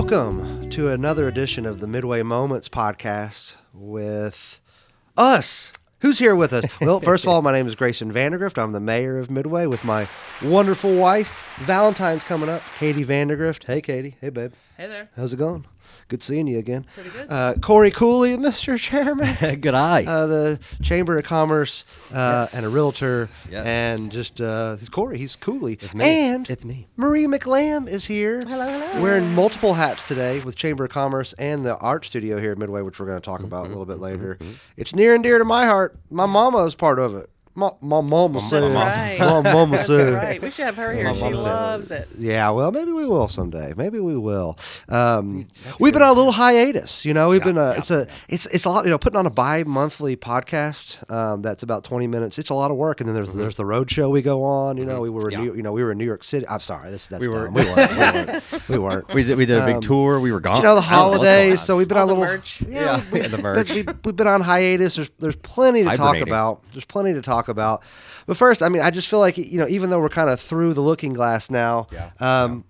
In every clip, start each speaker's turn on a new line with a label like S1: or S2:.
S1: welcome to another edition of the Midway Moments podcast with us. Who's here with us? Well, first of all, my name is Grayson Vandergrift. I'm the mayor of Midway with my wonderful wife. Valentine's coming up. Katie Vandergrift. Hey, Katie. Hey, babe.
S2: Hey there.
S1: How's it going? Good seeing you again.
S2: Pretty good.
S1: Corey Cooley, Mr. Chairman.
S3: Good eye.
S1: The Chamber of Commerce
S3: Yes.
S1: and a realtor.
S3: Yes.
S1: And just, he's Corey. He's Cooley.
S3: It's me.
S1: And
S3: It's me.
S1: Marie McLam is here.
S2: Hello.
S1: Wearing multiple hats today with Chamber of Commerce and the art studio here at Midway, which we're going to talk about a little bit later. It's near and dear to my heart. My mama is part of it. My mama said.
S2: right.
S1: My mama
S2: That's
S1: said.
S2: right. We should have her here.
S1: My
S2: She
S1: mama said.
S2: loves it.
S1: Yeah, well, maybe we will someday. Maybe we will. We've been on a little hiatus. You know, we've been. It's a lot. You know, putting on a bi-monthly podcast. That's about 20 minutes. It's a lot of work. And then there's the road show we go on. You know, we were in we were in New York City. I'm sorry, that's
S3: We were-
S1: dumb. We weren't.
S3: We did a big tour. We were gone.
S1: You know, the
S3: I don't know what's going
S1: holidays.
S3: on.
S1: So we've been
S2: All
S1: on a
S2: the
S1: little
S2: merch.
S1: Yeah,
S3: the merch.
S1: We've been on hiatus. There's plenty to talk
S3: Hibernating.
S1: about. There's plenty to talk about. But first, I mean, I just feel like, you know, even though we're kind of through the looking glass now,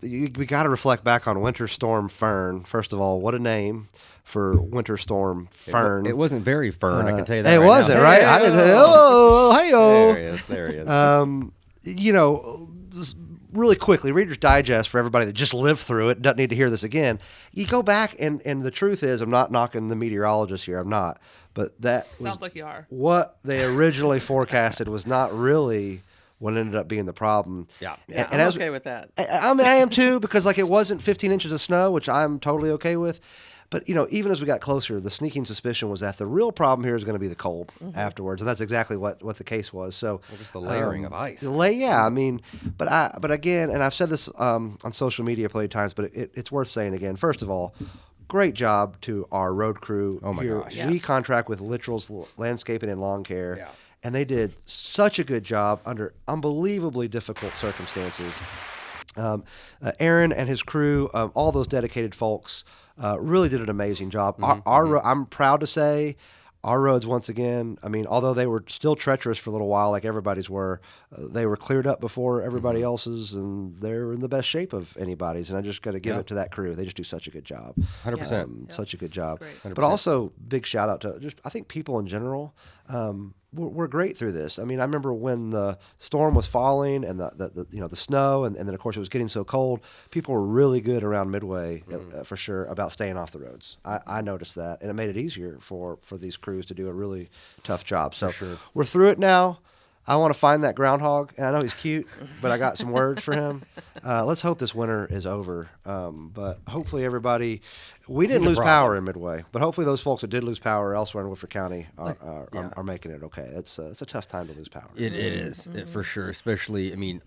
S1: we got to reflect back on Winter Storm Fern. First of all, what a name for Winter Storm Fern.
S3: It wasn't very Fern, I can tell you that.
S1: It
S3: right
S1: wasn't,
S3: now.
S1: right? I didn't. Oh, hey-oh.
S3: There he is.
S1: You know, just really quickly, Reader's Digest for everybody that just lived through it, doesn't need to hear this again. You go back, and the truth is, I'm not knocking the meteorologist here. I'm not. But that
S2: Sounds like you are.
S1: what they originally forecasted was not really what ended up being the problem.
S3: Yeah.
S2: Yeah,
S1: And
S2: I'm
S1: as-
S2: okay with that.
S1: I mean, I am too, because like it wasn't 15 inches of snow, which I'm totally okay with. But, you know, even as we got closer, the sneaking suspicion was that the real problem here is going to be the cold afterwards. And that's exactly what the case was. So
S3: Just the layering of ice.
S1: I mean, but again, and I've said this on social media plenty of times, but it's worth saying again. First of all, great job to our road crew
S3: Oh my
S1: here.
S3: gosh.
S1: We contract with Littoral's Landscaping and Lawn Care.
S3: Yeah.
S1: And they did such a good job under unbelievably difficult circumstances. Aaron and his crew, all those dedicated folks, really did an amazing job. I'm proud to say our roads, once again, I mean, although they were still treacherous for a little while, like everybody's were, they were cleared up before everybody else's, and they're in the best shape of anybody's. And I just got to give it to that crew. They just do such a good job.
S3: 100%.
S1: Such a good job.
S2: Great.
S1: But also, big shout out to just, I think people in general, we're great through this. I mean, I remember when the storm was falling and the snow, and then of course it was getting so cold. People were really good around Midway for sure about staying off the roads. I noticed that, and it made it easier for these crews to do a really tough job. So we're through it now. I want to find that groundhog, and I know he's cute, but I got some words for him. Let's hope this winter is over. But hopefully everybody, we didn't lose power in Midway, but hopefully those folks that did lose power elsewhere in Woodford County are making it okay. It's a tough time to lose power.
S3: It is, for sure. Especially, I mean,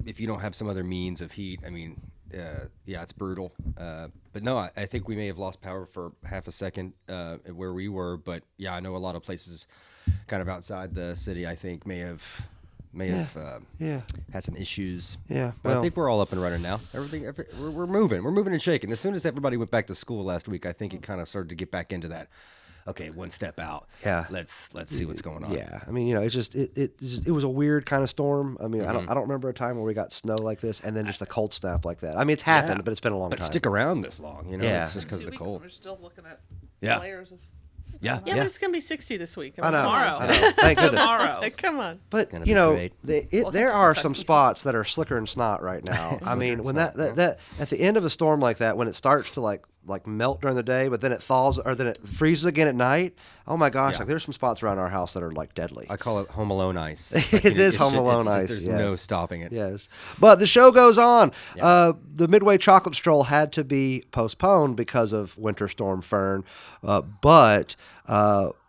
S3: if you don't have some other means of heat, I mean, it's brutal. But no, I think we may have lost power for half a second where we were. But yeah, I know a lot of places kind of outside the city, I think, may have had some issues.
S1: Yeah,
S3: But I think we're all up and running now. We're moving. We're moving and shaking. As soon as everybody went back to school last week, I think it kind of started to get back into that. Okay, one step out.
S1: Yeah.
S3: Let's see what's going on.
S1: Yeah, I mean, you know, it's just it was a weird kind of storm. I mean, I don't remember a time where we got snow like this and then just a cold snap like that. I mean, it's happened, but it's been a long
S3: But
S1: time.
S3: stick around this long, you know?
S1: Yeah.
S3: It's just because of the cold.
S2: We're still looking at
S3: Yeah.
S2: layers of snow.
S3: Yeah.
S2: now.
S4: But it's going to be 60 this week.
S1: I know.
S2: Tomorrow.
S1: I know. Thank goodness.
S2: Tomorrow.
S4: Come on.
S1: But
S3: Gonna
S1: you
S3: be
S1: know,
S3: great.
S2: Welcome
S1: there
S2: to
S1: are
S2: Kentucky.
S1: some spots that are slicker and snot right now. I mean, when that at the end of a storm like that, when it starts to like melt during the day, but then it thaws or then it freezes again at night. Oh my gosh!
S3: Yeah.
S1: Like there's some spots around our house that are like deadly.
S3: I call it Home Alone ice.
S1: It is Home Alone ice,
S3: There's
S1: yes.
S3: no stopping it.
S1: Yes, but the show goes on. The Midway Chocolate Stroll had to be postponed because of Winter Storm Fern, but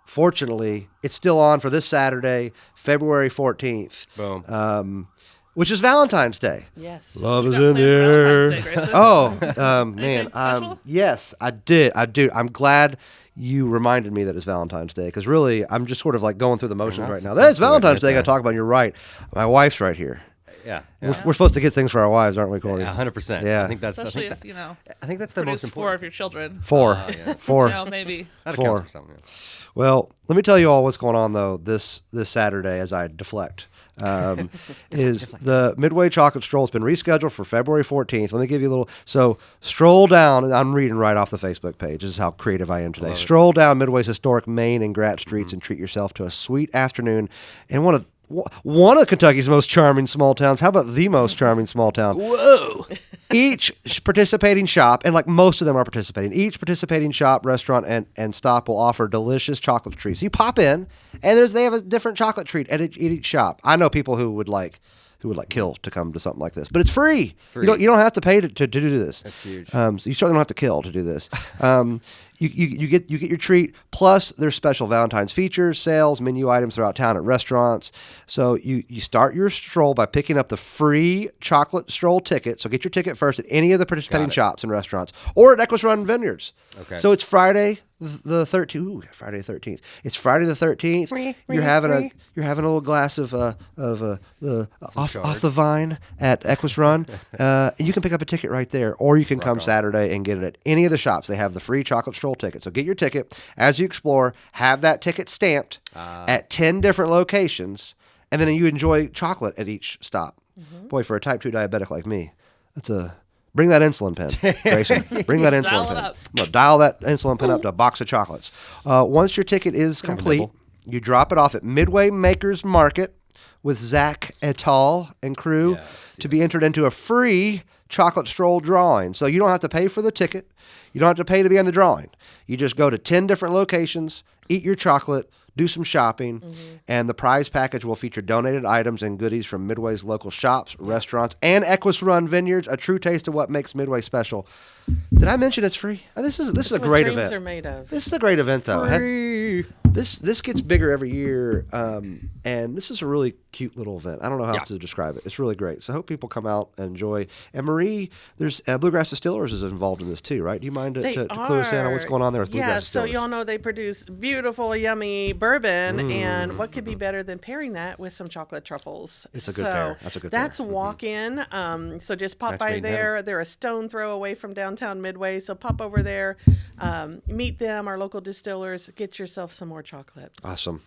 S1: fortunately, it's still on for this Saturday, February 14th.
S3: Boom.
S1: Which is Valentine's Day.
S4: Yes.
S1: Love is
S2: got
S1: in
S2: planned
S1: the
S2: for
S1: air.
S2: Valentine's Day, Grayson?
S1: Oh, man.
S2: Anything special?
S1: Yes, I did. I'm glad you reminded me that it's Valentine's Day, because really, I'm just sort of like going through the motions
S3: not
S1: right now.
S3: supposed
S1: That's
S3: to
S1: Valentine's Day I
S3: admit
S1: got to talk about. And you're right. My wife's right here.
S3: Yeah.
S1: We're supposed to get things for our wives, aren't we, Corey?
S3: Yeah, 100%.
S1: Yeah.
S3: I think that's.
S2: Especially
S3: I
S2: if,
S3: think,
S2: you know,
S3: I think that's the most
S2: produce 4
S3: important.
S2: of your children.
S1: Four.
S3: Yeah.
S1: Four.
S2: You know, maybe.
S3: That
S1: Four.
S3: accounts for something. Yeah.
S1: Well, let me tell you all what's going on, though, this Saturday as I deflect. is the Midway Chocolate Stroll has been rescheduled for February 14th. Let me give you a little. So stroll down, and I'm reading right off the Facebook page. This is how creative I am today. Stroll down Midway's historic Main and Grat streets and treat yourself to a sweet afternoon in one of Kentucky's most charming small towns. How about the most charming small town?
S3: Whoa!
S1: Each participating shop, and like most of them are participating, each participating shop, restaurant, and stop will offer delicious chocolate treats. You pop in, and they have a different chocolate treat at each shop. I know people who would kill to come to something like this, but it's free. You don't have to pay to do this.
S3: That's huge.
S1: So you certainly don't have to kill to do this. You get your treat. Plus, there's special Valentine's features, sales, menu items throughout town at restaurants. So you start your stroll by picking up the free chocolate stroll ticket. So get your ticket first at any of the participating shops and restaurants, or at Equus Run Vineyards.
S3: Okay.
S1: So it's Friday the 13th. Ooh, Friday the 13th. It's Friday the 13th. You're having a little glass of the off the vine at Equus Run. And you can pick up a ticket right there, or you can come Saturday and get it at any of the shops. They have the free chocolate stroll ticket. So get your ticket as you explore. Have that ticket stamped at 10 different locations, and then you enjoy chocolate at each stop. Boy, for a type 2 diabetic like me, bring that insulin pen, Grayson. Bring that insulin pen. I'm gonna dial that insulin pen up to a box of chocolates. Once your ticket is complete, you drop it off at Midway Makers Market with Zach et al. And crew to be entered into a free chocolate stroll drawing. So you don't have to pay for the ticket. You don't have to pay to be on the drawing. You just go to 10 different locations, eat your chocolate, do some shopping, and the prize package will feature donated items and goodies from Midway's local shops, restaurants, and Equus Run Vineyards, a true taste of what makes Midway special. Did I mention it's free? This is a great event.
S2: Are made of.
S1: This is a great event, though.
S3: Free.
S1: This gets bigger every year, and this is a really cute little event. I don't know how else to describe it. It's really great. So I hope people come out and enjoy. And Marie, there's Bluegrass Distillers is involved in this too, right? Do you mind to clue us in on what's going on there with Bluegrass Distillers?
S2: So y'all know they produce beautiful, yummy bourbon, and what could be better than pairing that with some chocolate truffles?
S1: It's a good pair. That's a good pair.
S2: That's walk-in. So just pop by there. They're a stone throw away from downtown Midway, so pop over there, meet them, our local distillers, get yourself some more chocolate.
S1: Awesome.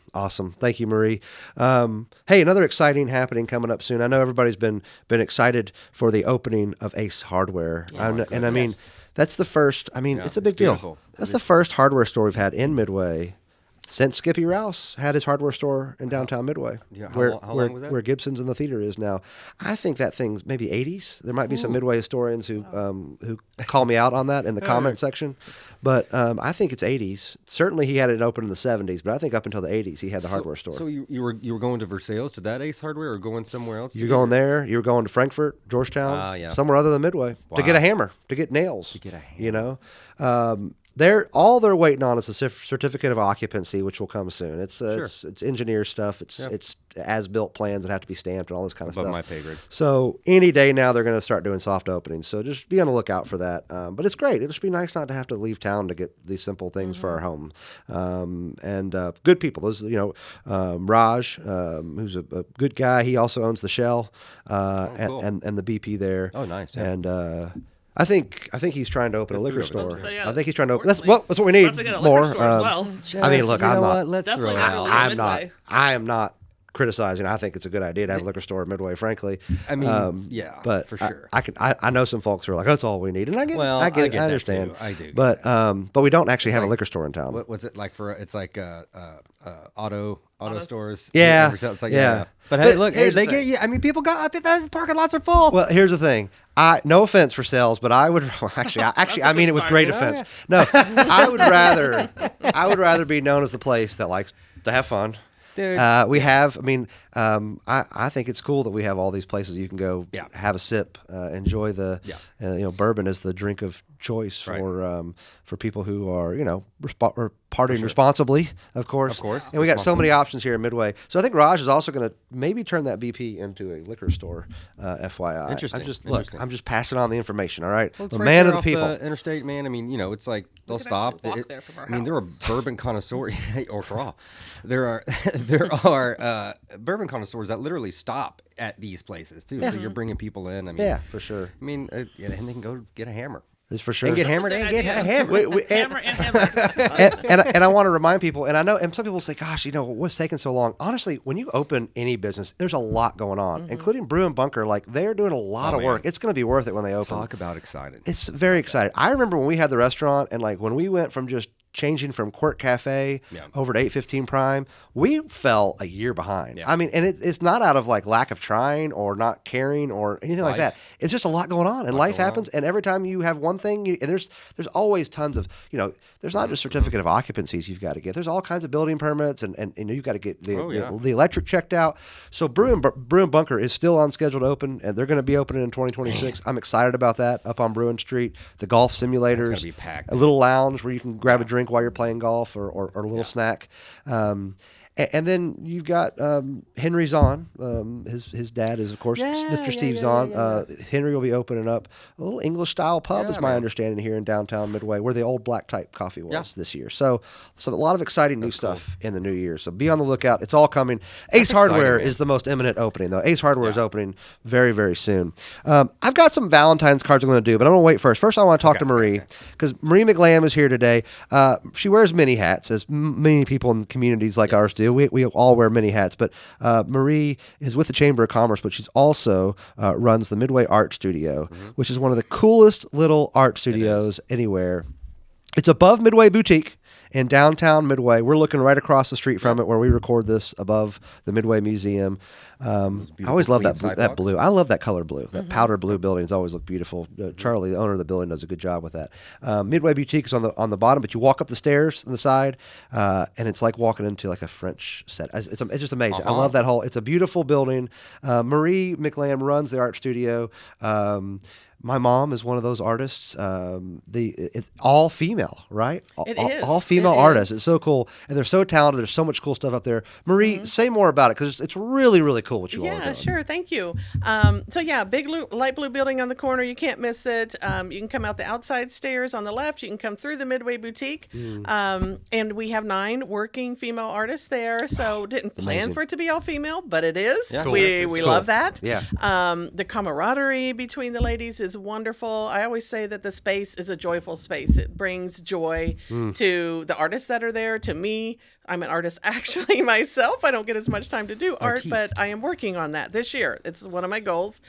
S1: Thank you, Marie. Hey, another exciting happening coming up soon. I know everybody's been excited for the opening of Ace Hardware, and I mean that's the first. I mean it's a big deal. That's the first hardware store we've had in Midway since Skippy Rouse had his hardware store in downtown Midway,
S3: how long was that?
S1: Where Gibson's and the theater is now. I think that thing's maybe 80s. There might be some Midway historians who call me out on that in the comment section, but I think it's 80s. Certainly he had it open in the 70s, but I think up until the 80s he had the hardware store.
S3: So you were going to Versailles to that Ace Hardware, or going somewhere else?
S1: You're going there. You were going to Frankfurt, Georgetown, somewhere other than Midway to get a hammer, to get nails. You know. All they're waiting on is a certificate of occupancy, which will come soon. It's engineer stuff. It's as-built plans that have to be stamped and all this kind of stuff.
S3: Above my pay grade.
S1: So any day now they're going to start doing soft openings. So just be on the lookout for that. But it's great. It'll just be nice not to have to leave town to get these simple things for our home. And good people. Those Raj, who's a good guy. He also owns the Shell
S3: cool.
S1: and the BP there.
S3: Oh, nice. Yeah.
S1: And I think he's trying to open a liquor store.
S2: So, yeah,
S1: I think he's trying to open. That's what we need more.
S2: Well.
S1: I mean, look, I'm not.
S3: Let's
S2: Definitely
S3: throw it
S2: not
S3: out.
S2: really.
S1: I am not criticizing. I think it's a good idea to have a liquor store at Midway. Frankly,
S3: I mean,
S1: but
S3: for sure.
S1: I know some folks who are like, that's all we need, and I get it. I understand.
S3: That too. I do.
S1: But we don't actually have a liquor store in town.
S3: What's it like for? It's like auto stores.
S1: Yeah.
S3: It's like,
S1: yeah.
S3: But hey, look,
S1: here's
S3: they
S1: the
S3: get you. I mean, people got up at the parking lots are full.
S1: Well, here's the thing. No offense for sales, but I would I mean it with great offense. No, I would rather be known as the place that likes to have fun.
S3: Dude.
S1: We have. I mean, I think it's cool that we have all these places you can go have a sip, enjoy the. Bourbon is the drink of choice for people who are partying responsibly, of course. And we got so many options here in Midway. So I think Raj is also going to maybe turn that BP into a liquor store. FYI.
S3: Interesting.
S1: I'm just passing on the information. All right,
S3: well,
S1: the
S3: right
S1: man of the
S3: off
S1: people.
S3: Interstate, man. I mean, it's like they'll stop.
S2: There from our
S3: I mean, there are
S2: house.
S3: bourbon connoisseurs or raw. There are bourbon connoisseurs that literally stop at these places too. So you're bringing people in. I mean,
S1: Yeah, for sure.
S3: I mean, and they can go get a hammer.
S1: is for sure.
S3: And get hammered and get hammered.
S4: Hammer and hammer.
S1: and I want to remind people, and I know, and some people say, gosh, what's taking so long? Honestly, when you open any business, there's a lot going on, including Brew and Bunker. Like, they're doing a lot of work. It's going to be worth it when they open.
S3: Talk about excited.
S1: It's very exciting. I remember when we had the restaurant, and like when we went from just changing from Quirk Cafe over to 815 Prime, we fell a year behind.
S3: Yeah.
S1: I mean, and it's not out of like lack of trying or not caring or anything like that. It's just a lot going on, and life happens. And every time you have one thing, and there's always tons of, there's not just certificate of occupancies you've got to get. There's all kinds of building permits, and you've got to get the electric checked out. So Brew and Bunker is still on schedule to open, and they're going to be opening in 2026. I'm excited about that. Up on Bruin Street, the golf simulators,
S3: it's going to be packed. A
S1: little lounge where you can grab a drink while you're playing golf or a little snack. And then you've got Henry Zahn. His dad is, of course, Mr. Steve Zahn. Henry will be opening up a little English-style pub, is my understanding, here in downtown Midway, where the old black type coffee was this year. So a lot of exciting new stuff in the new year. So be on the lookout. It's all coming. Ace Hardware is the most imminent opening, though. Ace Hardware is opening very, very soon. I've got some Valentine's cards I'm going to do, but I'm going to wait first. First, I want to talk to Marie, because Marie McLam is here today. She wears many hats, as many people in communities like ours do. We all wear many hats, but Marie is with the Chamber of Commerce, but she's also runs the Midway Art Studio, which is one of the coolest little art studios anywhere. It's above Midway Boutique in downtown Midway. We're looking right across the street from it, where we record this, above the Midway Museum. I always love that blue. I love that color blue. That powder blue buildings always look beautiful. Charlie, the owner of the building, does a good job with that. Midway Boutique is on the bottom, but you walk up the stairs on the side, and it's like walking into like a French set. It's just amazing. I love that whole. It's a beautiful building. Marie McLam runs the art studio. My mom is one of those artists. It's all female, right?
S2: It is.
S1: All female artists. It's so cool, and they're so talented. There's so much cool stuff up there. Marie, say more about it, because it's really, really cool what you all are doing.
S2: Yeah, sure. Thank you. Big light blue building on the corner. You can't miss it. You can come out the outside stairs on the left. You can come through the Midway Boutique, and we have 9 working female artists there. So didn't plan for it to be all female, but it is.
S3: Yeah.
S2: Cool. We love that.
S1: Yeah.
S2: The camaraderie between the ladies is wonderful. I always say that the space is a joyful space. It brings joy to the artists that are there, to me. I'm an artist actually myself. I don't get as much time to do art, but I am working on that this year. It's one of my goals.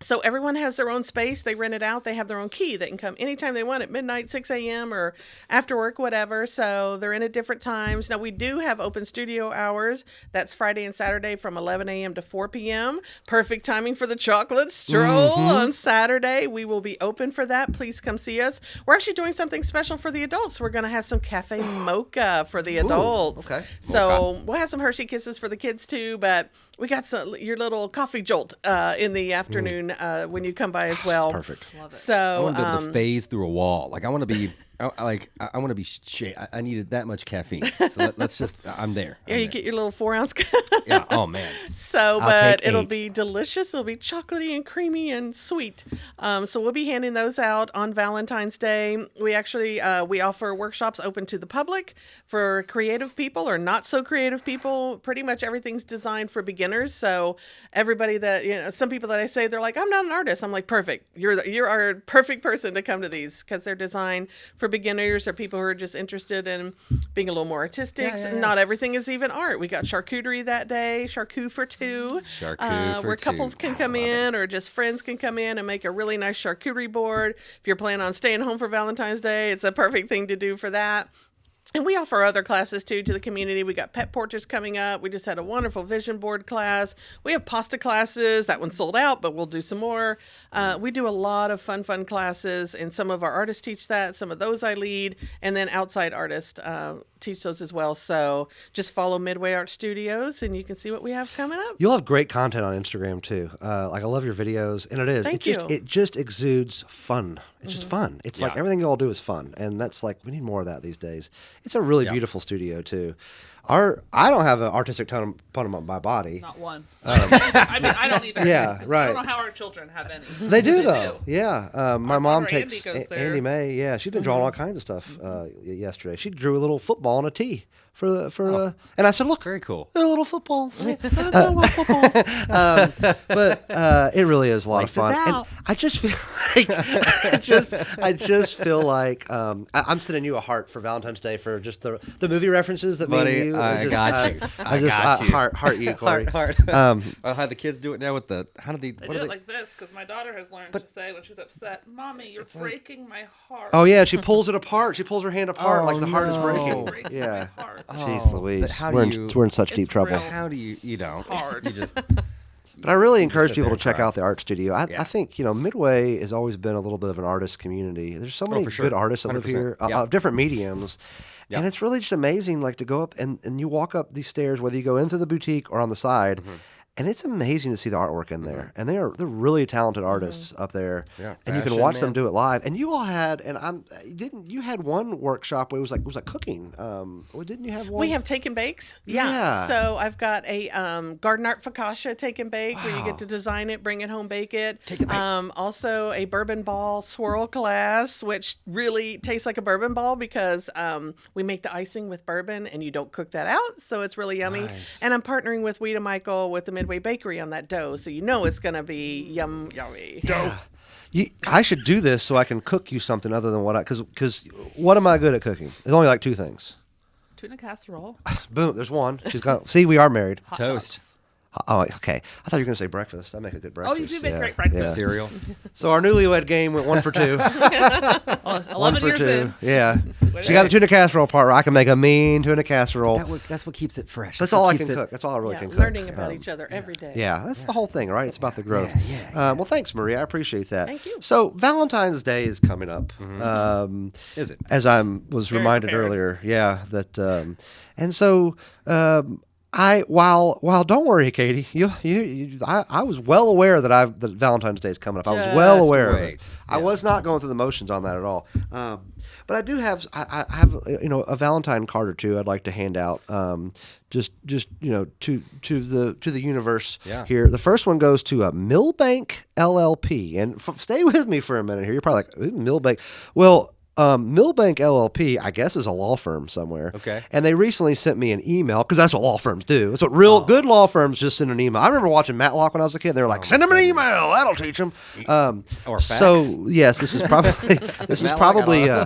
S2: So everyone has their own space. They rent it out. They have their own key. They can come anytime they want at midnight, 6 a.m. or after work, whatever. So they're in at different times. Now, we do have open studio hours. That's Friday and Saturday from 11 a.m. to 4 p.m. Perfect timing for the chocolate stroll on Saturday. We will be open for that. Please come see us. We're actually doing something special for the adults. We're going to have some cafe mocha for the adults.
S1: Okay.
S2: So we'll have some Hershey Kisses for the kids too, but we got your little coffee jolt in the afternoon when you come by as well.
S1: Perfect.
S4: Love it.
S2: So
S3: I want to be able to phase through a wall. Like, I want to be. I want to be. I needed that much caffeine. So let's just. I'm there.
S2: you get your little 4-ounce.
S3: Yeah. Oh man.
S2: So,
S3: I'll
S2: but
S3: take
S2: it'll
S3: 8.
S2: be delicious. It'll be chocolatey and creamy and sweet. So we'll be handing those out on Valentine's Day. We actually we offer workshops open to the public for creative people or not so creative people. Pretty much everything's designed for beginners. So everybody that some people that I say, they're like, I'm not an artist. I'm like, perfect. You're our perfect person to come to these, because they're designed for beginners or people who are just interested in being a little more artistic. Not everything is even art. We got charcuterie that day, charcut for 2, where couples can come in or just friends can come in and make a really nice charcuterie board. If you're planning on staying home for Valentine's Day, it's a perfect thing to do for that. And we offer other classes, too, to the community. We got pet portraits coming up. We just had a wonderful vision board class. We have pasta classes. That one's sold out, but we'll do some more. We do a lot of fun classes, and some of our artists teach that. Some of those I lead, and then outside artists teach those as well. So just follow Midway Art Studios, and you can see what we have coming up.
S1: You'll have great content on Instagram, too. Like, I love your videos, and it is.
S2: Thank you.
S1: It just exudes fun. It's just fun. It's like everything you all do is fun, and that's like, we need more of that these days. It's a really beautiful studio, too. I don't have an artistic tone on my body.
S4: Not one. I mean, I don't either.
S1: Yeah, right.
S4: I don't know how our children have any.
S1: They do, though. Yeah. My mom
S4: daughter
S1: takes
S4: Andy goes there.
S1: Andy May. Yeah, she's been drawing all kinds of stuff yesterday. She drew a little football on a tee And I said, look,
S3: Very cool.
S1: they're little footballs. They're little footballs. But it really is a lot of fun. And I just feel like I just feel like I'm sending you a heart for Valentine's Day for just the movie references that
S3: Buddy,
S1: me and you.
S3: I got you.
S1: I got you. Heart you, Corey.
S3: Heart. I'll have the kids do it now with the. How do they?
S4: They
S3: What
S4: do
S3: do
S4: it
S3: they?
S4: like this because my daughter has learned to say when she's upset, "Mommy, you're breaking my heart."
S1: Oh yeah, she pulls it apart. She pulls her hand apart like the heart is
S3: no.
S1: breaking.
S4: Breaking
S1: Yeah.
S4: my heart.
S1: Jeez Louise,
S3: but how do
S1: we're in such
S4: It's
S1: deep trouble.
S4: real.
S3: How do you don't?
S4: It's hard.
S3: You just.
S1: But I really encourage
S3: sit
S1: people
S3: there
S1: to
S3: and
S1: check
S3: cry.
S1: out the art studio. I
S3: Yeah.
S1: think Midway has always been a little bit of an artist community. There's so many
S3: for sure.
S1: good artists that live
S3: 100%.
S1: here
S3: Yeah.
S1: of different mediums,
S3: Yeah.
S1: and it's really just amazing. Like to go up and you walk up these stairs, whether you go into the boutique or on the side. And it's amazing to see the artwork in there, and they're really talented artists up there.
S3: Yeah,
S1: and you can
S3: fashion,
S1: watch them
S3: man.
S1: do it live. And you all had, you had one workshop where it was like cooking. Didn't you have one?
S2: We have take and bakes.
S1: Yeah.
S2: So I've got a garden art focaccia take and bake where you get to design it, bring it home, bake it.
S3: Take and bake.
S2: Also a bourbon ball swirl class, which really tastes like a bourbon ball because we make the icing with bourbon and you don't cook that out. So it's really yummy. And I'm partnering with Weta Michael with the Midway Bakery on that dough. So it's going to be yummy.
S1: I should do this so I can cook you something other than because what am I good at cooking? It's only like two things.
S4: Tuna casserole.
S1: Boom, there's one. She's got. See, we are married.
S4: Hot
S3: Toast.
S4: dogs.
S1: Oh, okay. I thought you were gonna say breakfast. I make a good breakfast.
S4: Oh, you do make great breakfast.
S3: Cereal.
S1: So our newlywed game went 1 for 2.
S4: Well, 11
S1: 1 for
S4: years
S1: 2.
S4: in.
S1: Yeah. She got the tuna casserole part where I can make a mean tuna casserole.
S3: That's what keeps it fresh.
S1: That's all I can cook. That's all I really can cook.
S2: Learning about each other every day.
S1: Yeah, that's the whole thing, right? It's about the growth.
S3: Yeah.
S1: Well, thanks, Maria. I appreciate that.
S2: Thank you.
S1: So Valentine's Day is coming up.
S3: Is it?
S1: As I was
S4: Very
S1: reminded
S4: prepared.
S1: earlier, that, and so while don't worry, Katie, I was well aware that Valentine's Day is coming up. I was well
S3: Just
S1: aware of
S3: wait.
S1: it. I was not going through the motions on that at all. But I do have I have a Valentine card or two I'd like to hand out. Just to the universe here. The first one goes to a Millbank LLP, and stay with me for a minute here. You're probably like Millbank. Well, Millbank LLP, I guess, is a law firm somewhere.
S3: Okay.
S1: And they recently sent me an email because that's what law firms do. That's what good law firms just send an email. I remember watching Matlock when I was a kid. They were like, "Send them an email. That'll teach them."
S3: Or fax.
S1: So yes, this is probably probably a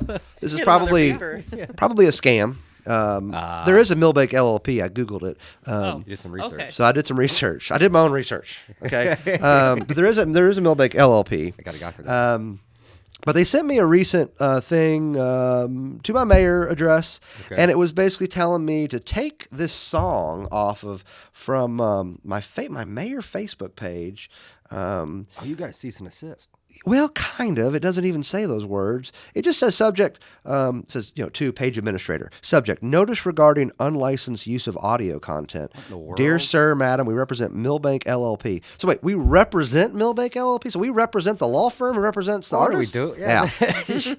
S1: scam. There is a Millbank LLP. I googled it.
S3: You did some research.
S4: Okay.
S1: So I did some research. I did my own research. Okay. But there is a Millbank LLP.
S3: I got a guy for that.
S1: But they sent me a recent thing to my mayor address, and it was basically telling me to take this song from my mayor Facebook page.
S3: You got a cease and assist.
S1: Well, kind of. It doesn't even say those words. It just says subject, says, to page administrator. Subject, notice regarding unlicensed use of audio content.
S3: in the world?
S1: Dear sir, madam, we represent Millbank LLP. So wait, we represent Millbank LLP? So we represent the law firm who represents the
S3: Or do we
S1: artist?
S3: do it? Yeah.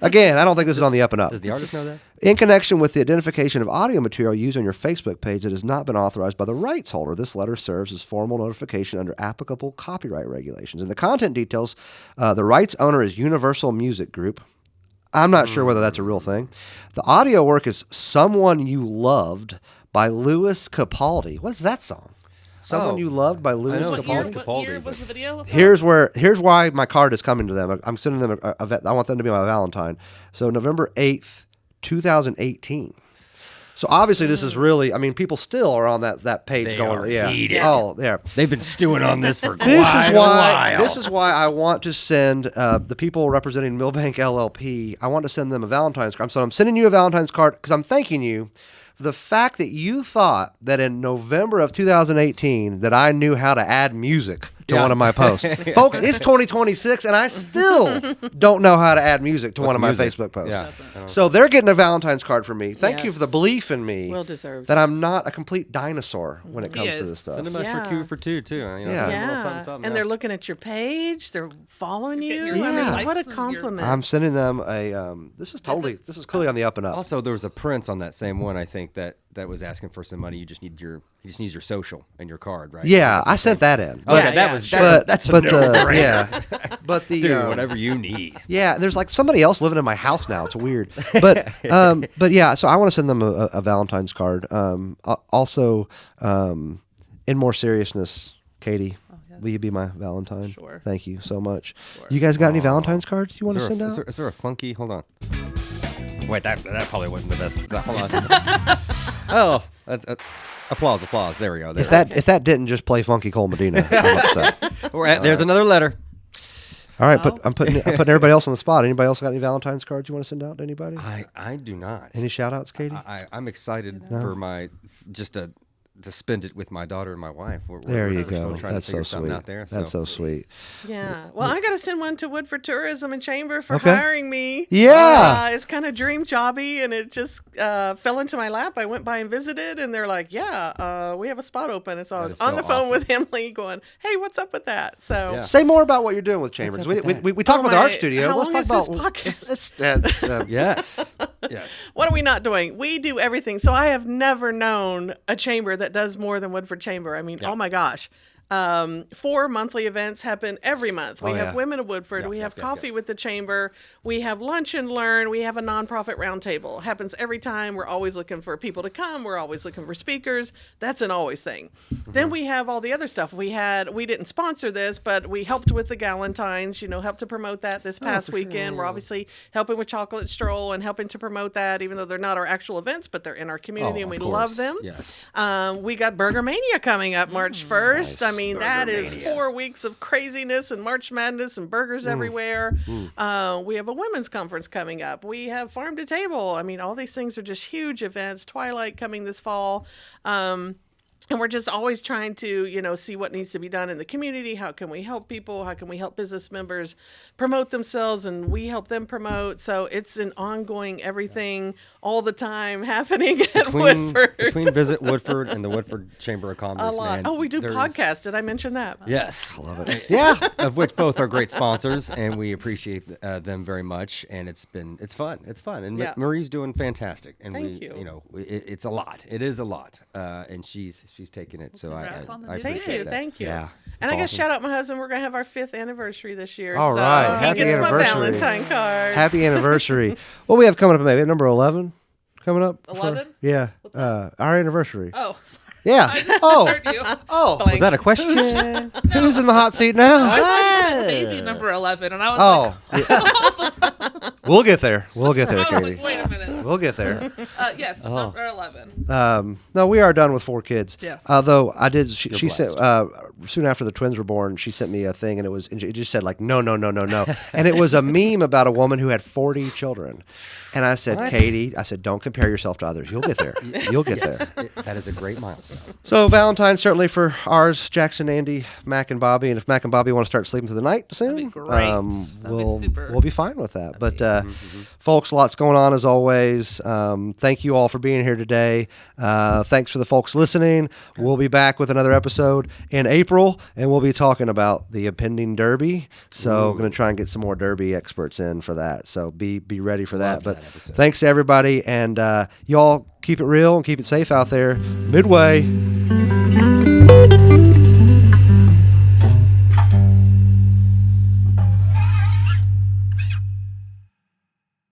S1: Again, I don't think this is on the up and up.
S3: Does the artist know that?
S1: In connection with the identification of audio material used on your Facebook page that has not been authorized by the rights holder, this letter serves as formal notification under applicable copyright regulations. And the content details, the rights owner is Universal Music Group. I'm not sure whether that's a real thing. The audio work is Someone You Loved by Louis Capaldi. What's that song? Someone
S3: Oh.
S1: You Loved by Louis
S3: know
S4: What
S3: it's
S4: year,
S1: Capaldi?
S3: Capaldi,
S4: what year
S3: but-
S4: was the video?
S1: Here's why my card is coming to them. I'm sending them I want them to be my Valentine. So November 8th, 2018. So obviously this is really, people still are on that page
S3: They
S1: going,
S3: are
S1: yeah.
S3: heated.
S1: Oh, yeah.
S3: They've been stewing on this for
S1: This
S3: quite
S1: is
S3: a
S1: why
S3: while.
S1: this is why I want to send the people representing Millbank LLP. I want to send them a Valentine's card. So I'm sending you a Valentine's card because I'm thanking you for the fact that you thought that in November of 2018 that I knew how to add music to one of my posts. Folks, it's 2026 and I still don't know how to add music to one of my
S3: music?
S1: Facebook posts.
S3: Yeah.
S1: So they're getting a Valentine's card from me. Thank you for the
S2: Yes.
S1: belief in me
S2: Well deserved.
S1: that I'm not a complete dinosaur when it
S4: He
S1: comes to
S4: is.
S1: this stuff.
S3: Send them a
S2: Yeah.
S3: charcuterie for two, too.
S1: Yeah.
S3: a little
S2: Yeah,
S3: something, something,
S2: and
S3: yeah.
S2: they're looking at your page. They're following you.
S4: Getting
S1: your
S2: I mean,
S1: likes
S2: what a
S4: and your-
S2: compliment.
S1: I'm sending them a. This is clearly on the up and up.
S3: Also, there was a prince on that same one, I think, that that was asking for some money. He just needs your social and your card, right?
S1: Yeah, I sent that in.
S3: Oh,
S2: Yeah,
S3: yeah,
S2: yeah,
S3: that's a
S1: but
S3: no-brainer.
S1: yeah, but the
S3: Dude, whatever you need.
S1: yeah, there's like somebody else living in my house now. It's weird, but yeah. So I want to send them a Valentine's card. Also, in more seriousness, Katie, will you be my Valentine?
S4: Sure.
S1: Thank you so much. You guys got any Valentine's cards you want to send out?
S3: Is there a funky? Hold on. Wait, that probably wasn't the best. Hold on. Oh, applause. There we go.
S1: If that didn't just play Funky Cole Medina, I'm upset.
S3: There's another letter.
S1: All right, but I'm putting everybody else on the spot. Anybody else got any Valentine's cards you want to send out to anybody?
S3: I do not.
S1: Any shout outs, Katie?
S3: I'm excited for my to spend it with my daughter and my wife.
S1: There you
S3: we're
S1: go.
S3: Still trying
S1: That's
S3: to figure
S1: so
S3: something
S1: sweet.
S3: out there.
S1: That's so sweet.
S2: Yeah. Well, I got to send one to Woodford Tourism and Chamber for
S1: Okay.
S2: hiring me.
S1: Yeah.
S2: It's kind of dream jobby, and it just fell into my lap. I went by and visited, and they're like, yeah, we have a spot open. And so I was
S3: is
S2: on
S3: so
S2: the phone
S3: awesome.
S2: with Emily going, hey, what's up with that? So
S3: Yeah.
S1: Say more about what you're doing with Chambers.
S3: up
S1: We
S3: with that?
S1: talked
S2: Oh
S1: about the art
S2: my-
S1: studio.
S2: how
S1: Let's
S2: long
S1: talk
S2: is
S1: about
S2: this
S1: it's
S3: Yes. Yes.
S2: what are we not doing? We do everything. So I have never known a chamber that does more than Woodford Chamber. I mean, oh my gosh. 4 monthly events happen every month. We
S1: Oh,
S2: have
S1: yeah.
S2: Women of Woodford. We have coffee with the chamber. We have lunch and learn. We have a nonprofit roundtable. Happens every time. We're always looking for people to come. We're always looking for speakers. That's an always thing. Then we have all the other stuff. We didn't sponsor this, but we helped with the Galentines, helped to promote that this past weekend. We're obviously helping with Chocolate Stroll and helping to promote that, even though they're not our actual events, but they're in our community and we
S3: of
S2: love
S3: course.
S2: them.
S3: Yes.
S2: We got Burger Mania coming up March 1st.
S1: nice.
S2: I mean, that is 4 weeks of craziness and March Madness and burgers everywhere. We have a women's conference coming up. We have Farm to Table. I mean, all these things are just huge events. Twilight coming this fall. And we're just always trying to, see what needs to be done in the community. How can we help people? How can we help business members promote themselves and we help them promote? So it's an ongoing everything all the time happening at Woodford.
S3: Between Visit Woodford and the Woodford Chamber of Commerce,
S2: A lot.
S3: man,
S2: Oh, we do
S3: there's-
S2: podcasts. Did I mention that?
S3: Yes.
S1: love it. Yeah.
S3: Of which both are great sponsors, and we appreciate them very much. And it's fun. It's fun, and
S2: Yeah.
S3: Marie's doing fantastic. And
S2: Thank
S3: we,
S2: you.
S3: it's a lot. It is a lot, and she's taking it. So
S4: Congrats on the
S3: I
S4: new
S2: Thank
S3: appreciate
S2: you.
S3: that.
S2: Thank you.
S1: Yeah.
S2: And I got to
S1: awesome.
S2: shout out my husband. We're going to have our 5th anniversary this year.
S1: All
S2: so
S1: right.
S2: he
S1: Happy
S2: gets
S1: anniversary.
S2: my Valentine card.
S1: Happy anniversary. What we have coming up, maybe number 11 coming up.
S4: 11?
S1: Yeah. Our anniversary.
S4: Oh, sorry.
S1: Yeah.
S4: I just
S1: Oh.
S4: heard you.
S1: Oh.
S2: Blank.
S3: Was that a question?
S1: Who's in the hot seat now?
S4: I thought you said baby number 11, and I was
S1: Oh. We'll get there. We'll get there,
S4: like, I was
S1: Katie.
S4: like, wait a minute.
S1: We'll get there.
S4: Yes, number 11.
S1: No, we are done with 4 kids.
S4: Yes.
S1: Although I did, she
S3: blessed.
S1: sent soon after the twins were born, she sent me a thing, and it just said like no, and it was a meme about a woman who had 40 children, and I said,
S3: What?
S1: Katie, I said, don't compare yourself to others. You'll get there. You'll get there.
S3: That is a great milestone.
S1: So Valentine certainly for ours, Jackson, Andy, Mac, and Bobby, and if Mac and Bobby want to start sleeping through the night soon,
S4: That'd be great. That'd be
S1: we'll
S4: super.
S1: we'll be fine with that. But folks, lots going on as always. Thank you all for being here today. Thanks for the folks listening. We'll be back with another episode in April, and we'll be talking about the impending Derby. So we're going to try and get some more Derby experts in for that. So be ready for that.
S3: Love
S1: But
S3: that episode.
S1: thanks to everybody, and y'all keep it real and keep it safe out there. Midway.